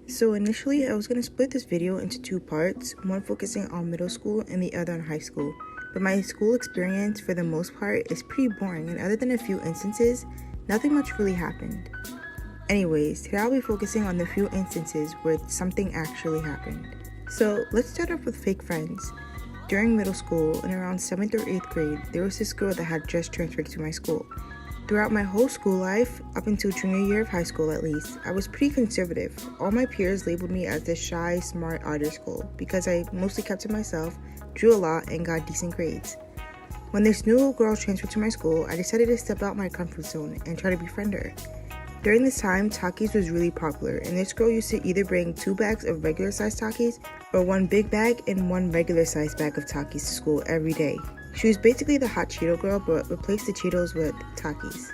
So initially, I was going to split this video into two parts, one focusing on middle school and the other on high school. But my school experience, for the most part, is pretty boring, and other than a few instances, nothing much really happened. Anyways, today I'll be focusing on the few instances where something actually happened. So let's start off with fake friends. During middle school, in around 7th or 8th grade, there was this girl that had just transferred to my school. Throughout my whole school life, up until junior year of high school at least, I was pretty conservative. All my peers labeled me as the shy, smart artist girl because I mostly kept to myself, drew a lot, and got decent grades. When this new girl transferred to my school, I decided to step out my comfort zone and try to befriend her. During this time, Takis was really popular, and this girl used to either bring 2 bags of regular sized Takis or 1 big bag and 1 regular sized bag of Takis to school every day. She was basically the hot Cheeto girl, but replaced the Cheetos with Takis.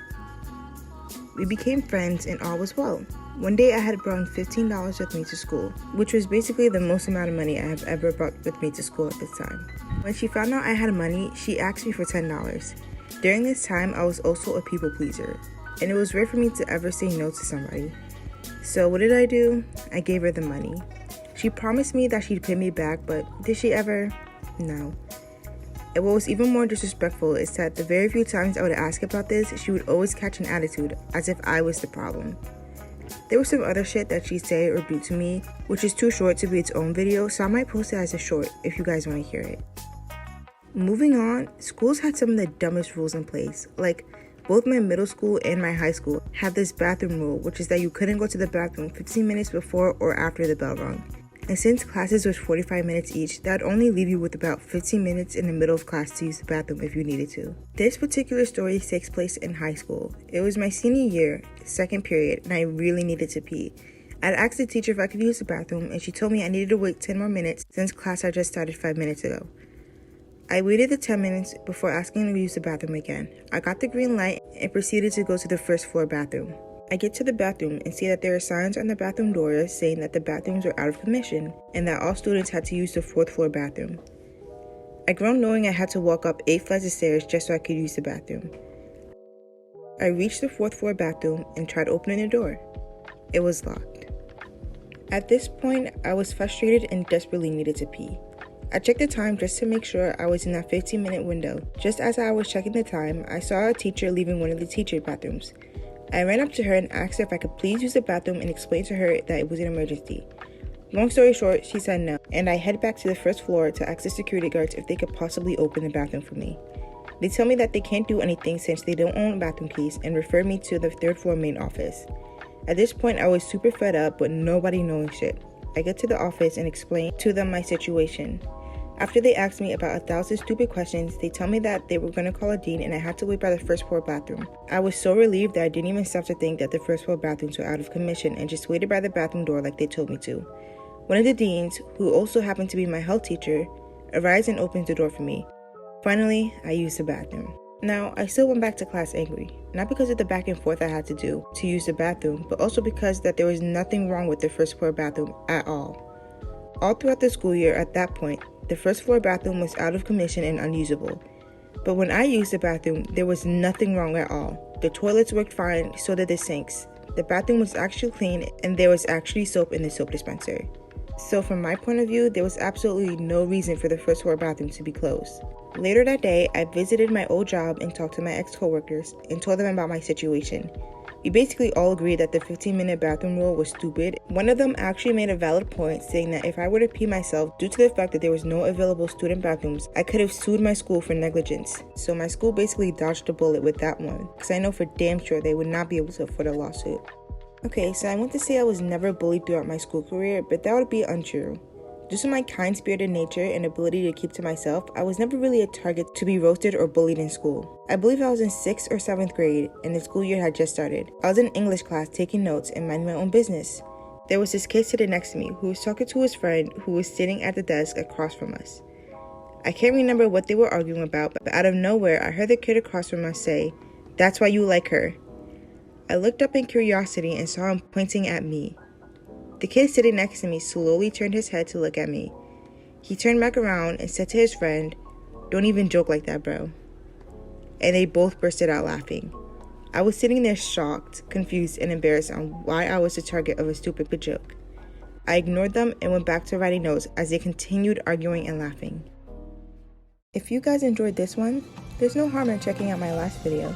We became friends and all was well. One day I had brought $15 with me to school, which was basically the most amount of money I have ever brought with me to school at this time. When she found out I had money, she asked me for $10. During this time, I was also a people pleaser, and it was rare for me to ever say no to somebody. So what did I do? I gave her the money. She promised me that she'd pay me back, but did she ever? No. And what was even more disrespectful is that the very few times I would ask about this, she would always catch an attitude, as if I was the problem. There was some other shit that she'd say or do to me, which is too short to be its own video, so I might post it as a short if you guys want to hear it. Moving on, schools had some of the dumbest rules in place. Like, both my middle school and my high school had this bathroom rule, which is that you couldn't go to the bathroom 15 minutes before or after the bell rung. And since classes was 45 minutes each, that would only leave you with about 15 minutes in the middle of class to use the bathroom if you needed to. This particular story takes place in high school. It was my senior year, second period, and I really needed to pee. I'd asked the teacher if I could use the bathroom, and she told me I needed to wait 10 more minutes since class had just started 5 minutes ago. I waited the 10 minutes before asking to use the bathroom again. I got the green light and proceeded to go to the first floor bathroom. I get to the bathroom and see that there are signs on the bathroom doors saying that the bathrooms are out of commission and that all students had to use the 4th floor bathroom. I groaned knowing I had to walk up 8 flights of stairs just so I could use the bathroom. I reached the 4th floor bathroom and tried opening the door. It was locked. At this point, I was frustrated and desperately needed to pee. I checked the time just to make sure I was in that 15-minute window. Just as I was checking the time, I saw a teacher leaving one of the teacher bathrooms. I ran up to her and asked her if I could please use the bathroom and explained to her that it was an emergency. Long story short, she said no, and I head back to the first floor to ask the security guards if they could possibly open the bathroom for me. They tell me that they can't do anything since they don't own bathroom keys and refer me to the 3rd floor main office. At this point, I was super fed up, but nobody knowing shit. I get to the office and explain to them my situation. After they asked me about 1,000 stupid questions, they tell me that they were going to call a dean and I had to wait by the first floor bathroom. I was so relieved that I didn't even stop to think that the first floor bathrooms were out of commission and just waited by the bathroom door like they told me to. One of the deans, who also happened to be my health teacher, arrives and opens the door for me. Finally, I used the bathroom. Now, I still went back to class angry, not because of the back and forth I had to do to use the bathroom, but also because that there was nothing wrong with the first floor bathroom at all. All throughout the school year at that point, the first floor bathroom was out of commission and unusable. But when I used the bathroom, there was nothing wrong at all. The toilets worked fine, so did the sinks. The bathroom was actually clean and there was actually soap in the soap dispenser. So from my point of view, there was absolutely no reason for the first floor bathroom to be closed. Later that day, I visited my old job and talked to my ex-coworkers and told them about my situation. We basically all agreed that the 15-minute bathroom rule was stupid. One of them actually made a valid point, saying that if I were to pee myself due to the fact that there was no available student bathrooms, I could have sued my school for negligence. So my school basically dodged a bullet with that one, because I know for damn sure they would not be able to afford a lawsuit. Okay, so I want to say I was never bullied throughout my school career, but that would be untrue. Due to my kind-spirited nature and ability to keep to myself, I was never really a target to be roasted or bullied in school. I believe I was in 6th or 7th grade and the school year had just started. I was in English class taking notes and minding my own business. There was this kid sitting next to me who was talking to his friend who was sitting at the desk across from us. I can't remember what they were arguing about, but out of nowhere, I heard the kid across from us say, "That's why you like her." I looked up in curiosity and saw him pointing at me. The kid sitting next to me slowly turned his head to look at me. He turned back around and said to his friend, "Don't even joke like that, bro." And they both bursted out laughing. I was sitting there shocked, confused, and embarrassed on why I was the target of a stupid joke. I ignored them and went back to writing notes as they continued arguing and laughing. If you guys enjoyed this one, there's no harm in checking out my last video.